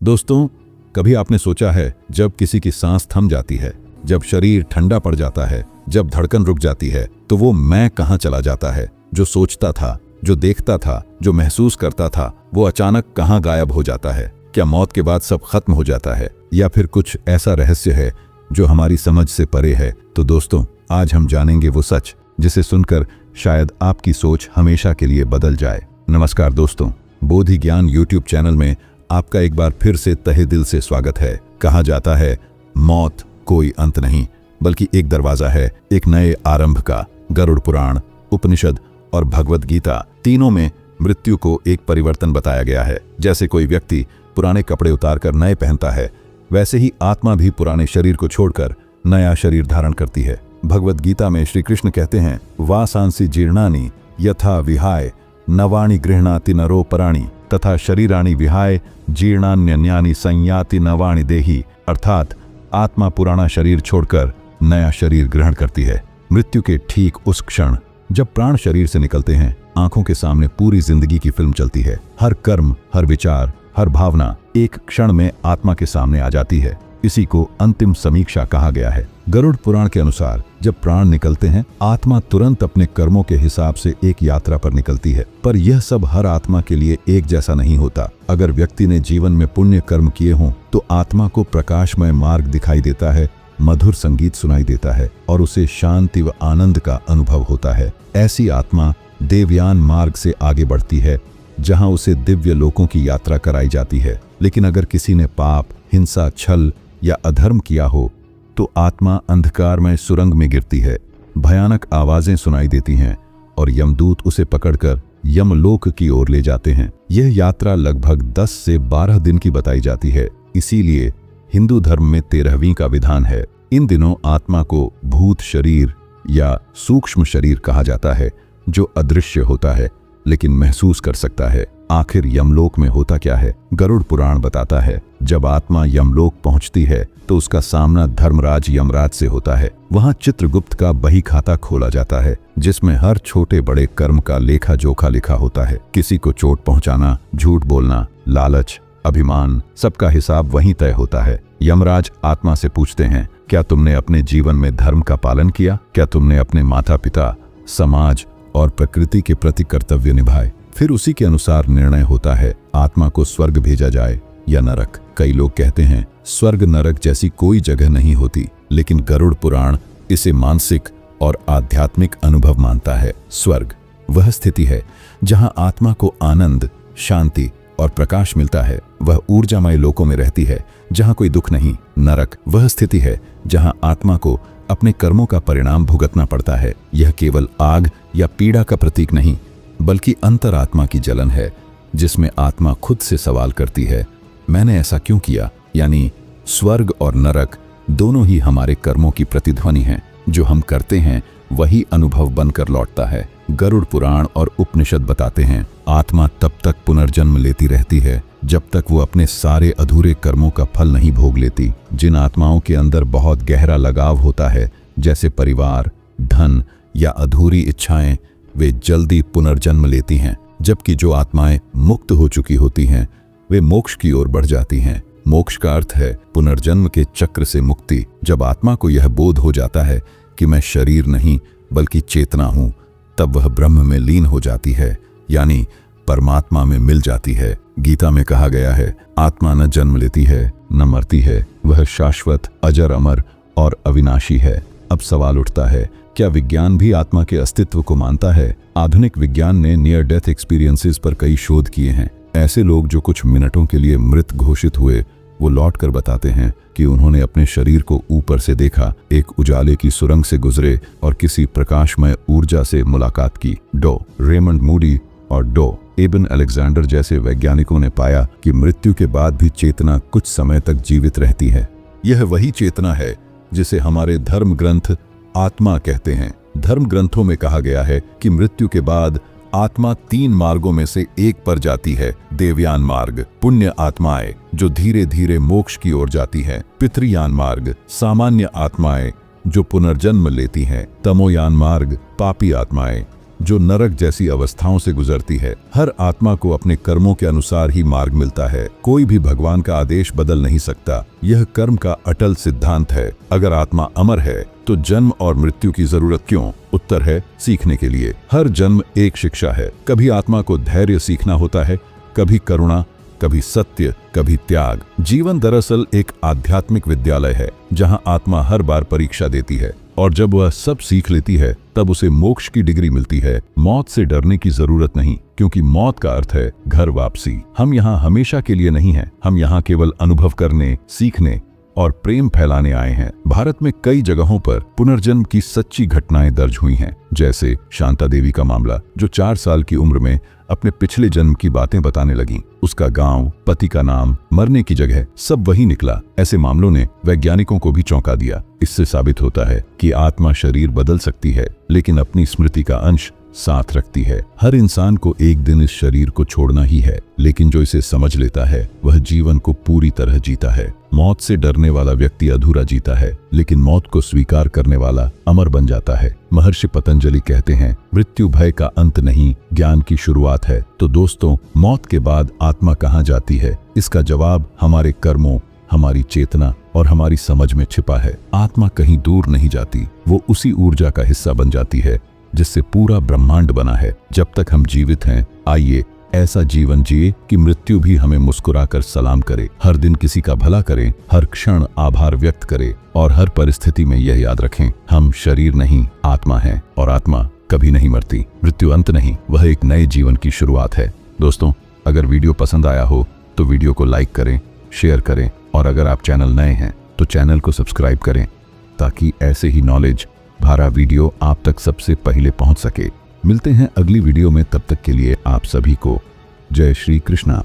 दोस्तों, कभी आपने सोचा है जब किसी की सांस थम जाती है, जब शरीर ठंडा पड़ जाता है, जब धड़कन रुक जाती है, तो वो मैं कहाँ चला जाता है? जो सोचता था, जो देखता था, जो महसूस करता था, वो अचानक कहाँ गायब हो जाता है? क्या मौत के बाद सब खत्म हो जाता है, या फिर कुछ ऐसा रहस्य है जो हमारी समझ से परे है? तो दोस्तों, आज हम जानेंगे वो सच जिसे सुनकर शायद आपकी सोच हमेशा के लिए बदल जाए। नमस्कार दोस्तों, बोधि ज्ञान यूट्यूब चैनल में आपका एक बार फिर से तहे दिल से स्वागत है। कहा जाता है, मौत कोई अंत नहीं बल्कि एक दरवाजा है एक नए आरंभ का। गरुड़ पुराण, उपनिषद और भगवद गीता तीनों में मृत्यु को एक परिवर्तन बताया गया है। जैसे कोई व्यक्ति पुराने कपड़े उतारकर नए पहनता है, वैसे ही आत्मा भी पुराने शरीर को छोड़कर नया शरीर धारण करती है। भगवद गीता में श्री कृष्ण कहते हैं, वासांसि जीर्णानि यथा विहाय नवाणि गृह्णाति नरो पराणि तथा शरीराणि विहाय जीर्णान्यन्यानि संयाति नवाणि देहि। अर्थात आत्मा पुराना शरीर छोड़कर नया शरीर ग्रहण करती है। मृत्यु के ठीक उस क्षण जब प्राण शरीर से निकलते हैं, आंखों के सामने पूरी जिंदगी की फिल्म चलती है। हर कर्म, हर विचार, हर भावना एक क्षण में आत्मा के सामने आ जाती है। इसी को अंतिम समीक्षा कहा गया है। गरुड़ पुराण के अनुसार जब प्राण निकलते हैं, आत्मा तुरंत अपने कर्मों के हिसाब से एक यात्रा पर निकलती है। पर यह सब हर आत्मा के लिए एक जैसा नहीं होता। अगर व्यक्ति ने जीवन में पुण्य कर्म किए हों तो आत्मा को प्रकाशमय मार्ग दिखाई देता है, मधुर संगीत सुनाई देता है और उसे शांति व आनंद का अनुभव होता है। ऐसी आत्मा देवयान मार्ग से आगे बढ़ती है, जहां उसे दिव्य लोकों की यात्रा कराई जाती है। लेकिन अगर किसी ने पाप, हिंसा, छल या अधर्म किया हो तो आत्मा अंधकारमय सुरंग में गिरती है। भयानक आवाजें सुनाई देती हैं और यमदूत उसे पकड़कर यमलोक की ओर ले जाते हैं। यह यात्रा लगभग 10 से 12 दिन की बताई जाती है। इसीलिए हिंदू धर्म में 13वीं का विधान है। इन दिनों आत्मा को भूत शरीर या सूक्ष्म शरीर कहा जाता है, जो अदृश्य होता है लेकिन महसूस कर सकता है। आखिर यमलोक में होता क्या है? गरुड़ पुराण बताता है, जब आत्मा यमलोक पहुंचती है तो उसका सामना धर्मराज यमराज से होता है। वहां चित्रगुप्त का बही खाता खोला जाता है, जिसमें हर छोटे बड़े कर्म का लेखा जोखा लिखा होता है। किसी को चोट पहुंचाना, झूठ बोलना, लालच, अभिमान, सबका हिसाब वहीं तय होता है। यमराज आत्मा से पूछते हैं, क्या तुमने अपने जीवन में धर्म का पालन किया? क्या तुमने अपने माता पिता, समाज और प्रकृति के प्रति कर्तव्य निभाए? फिर उसी के अनुसार निर्णय होता है, आत्मा को स्वर्ग भेजा जाए या नरक। कई लोग कहते हैं स्वर्ग नरक जैसी कोई जगह नहीं होती, लेकिन गरुड़ पुराण इसे मानसिक और आध्यात्मिक अनुभव मानता है। स्वर्ग वह स्थिति है जहां आत्मा को आनंद, शांति और प्रकाश मिलता है। वह ऊर्जामय लोकों में रहती है जहां कोई दुख नहीं। नरक वह स्थिति है जहां आत्मा को अपने कर्मों का परिणाम भुगतना पड़ता है। यह केवल आग या पीड़ा का प्रतीक नहीं, बल्कि अंतरात्मा की जलन है, जिसमें आत्मा खुद से सवाल करती है, मैंने ऐसा क्यों किया? यानी स्वर्ग और नरक दोनों ही हमारे कर्मों की प्रतिध्वनि हैं। जो हम करते हैं वही अनुभव बनकर लौटता है। गरुड़ पुराण और उपनिषद बताते हैं, आत्मा तब तक पुनर्जन्म लेती रहती है जब तक वो अपने सारे अधूरे कर्मों का फल नहीं भोग लेती। जिन आत्माओं के अंदर बहुत गहरा लगाव होता है, जैसे परिवार, धन या अधूरी इच्छाएं, वे जल्दी पुनर्जन्म लेती हैं। जबकि जो आत्माएं मुक्त हो चुकी होती हैं, वे मोक्ष की ओर बढ़ जाती हैं। मोक्ष का अर्थ है पुनर्जन्म के चक्र से मुक्ति। जब आत्मा को यह बोध हो जाता है कि मैं शरीर नहीं बल्कि चेतना हूं, तब वह ब्रह्म में लीन हो जाती है, यानी परमात्मा में मिल जाती है। गीता में कहा गया है, आत्मा न जन्म लेती है न मरती है, वह शाश्वत, अजर, अमर और अविनाशी है। अब सवाल उठता है, क्या विज्ञान भी आत्मा के अस्तित्व को मानता है? आधुनिक विज्ञान ने नियर डेथ एक्सपीरियंसेस पर कई शोध किए हैं। ऐसे लोग जो कुछ मिनटों के लिए मृत घोषित हुए, वो लौट कर बताते हैं कि उन्होंने अपने शरीर को ऊपर से देखा, एक उजाले की सुरंग से गुजरे और किसी प्रकाशमय ऊर्जा से मुलाकात की। डॉ रेमंड मूडी और डॉ एबन अलेक्जेंडर जैसे वैज्ञानिकों ने पाया कि मृत्यु के बाद भी चेतना कुछ समय तक जीवित रहती है। यह वही चेतना है जिसे हमारे धर्म ग्रंथ आत्मा कहते हैं। धर्म ग्रंथों में कहा गया है कि मृत्यु के बाद आत्मा 3 मार्गों में से एक पर जाती है। देवयान मार्ग, पुण्य आत्माएं जो धीरे धीरे मोक्ष की ओर जाती हैं। पितृयान मार्ग, सामान्य आत्माएं जो पुनर्जन्म लेती हैं। तमोयान मार्ग, पापी आत्माएं जो नरक जैसी अवस्थाओं से गुजरती है। हर आत्मा को अपने कर्मों के अनुसार ही मार्ग मिलता है। कोई भी भगवान का आदेश बदल नहीं सकता। यह कर्म का अटल सिद्धांत है। अगर आत्मा अमर है तो जन्म और मृत्यु की जरूरत क्यों? उत्तर है सीखने के लिए। हर जन्म एक शिक्षा है। कभी आत्मा को धैर्य सीखना होता है, कभी करुणा, कभी सत्य, कभी त्याग। जीवन दरअसल एक आध्यात्मिक विद्यालय है जहां आत्मा हर बार परीक्षा देती है और जब वह सब सीख लेती है तब उसे मोक्ष की डिग्री मिलती है। मौत से डरने की जरूरत नहीं, क्योंकि मौत का अर्थ है घर वापसी। हम यहाँ हमेशा के लिए नहीं हैं। हम यहाँ केवल अनुभव करने, सीखने और प्रेम फैलाने आए हैं। भारत में कई जगहों पर पुनर्जन्म की सच्ची घटनाएं दर्ज हुई हैं, जैसे शांता देवी का मामला, जो 4 साल की उम्र में अपने पिछले जन्म की बातें बताने लगी। उसका गांव, पति का नाम, मरने की जगह सब वही निकला। ऐसे मामलों ने वैज्ञानिकों को भी चौंका दिया। इससे साबित होता है कि आत्मा शरीर बदल सकती है, लेकिन अपनी स्मृति का अंश साथ रखती है। हर इंसान को एक दिन इस शरीर को छोड़ना ही है, लेकिन जो इसे समझ लेता है वह जीवन को पूरी तरह जीता है। मौत से डरने वाला व्यक्ति अधूरा जीता है, लेकिन मौत को स्वीकार करने वाला अमर बन जाता है। महर्षि पतंजलि कहते हैं, मृत्यु भय का अंत नहीं, ज्ञान की शुरुआत है। तो दोस्तों, मौत के बाद आत्मा कहाँ जाती है? इसका जवाब हमारे कर्मों, हमारी चेतना और हमारी समझ में छिपा है। आत्मा कहीं दूर नहीं जाती, वो उसी ऊर्जा का हिस्सा बन जाती है जिससे पूरा ब्रह्मांड बना है। जब तक हम जीवित हैं, आइए ऐसा जीवन जिए कि मृत्यु भी हमें मुस्कुराकर सलाम करे। हर दिन किसी का भला करें, हर क्षण आभार व्यक्त करें और हर परिस्थिति में यह याद रखें, हम शरीर नहीं आत्मा हैं और आत्मा कभी नहीं मरती। मृत्यु अंत नहीं, वह एक नए जीवन की शुरुआत है। दोस्तों, अगर वीडियो पसंद आया हो तो वीडियो को लाइक करें, शेयर करें और अगर आप चैनल नए हैं तो चैनल को सब्सक्राइब करें, ताकि ऐसे ही नॉलेज भरा वीडियो आप तक सबसे पहले पहुंच सके। मिलते हैं अगली वीडियो में, तब तक के लिए आप सभी को जय श्री कृष्णा।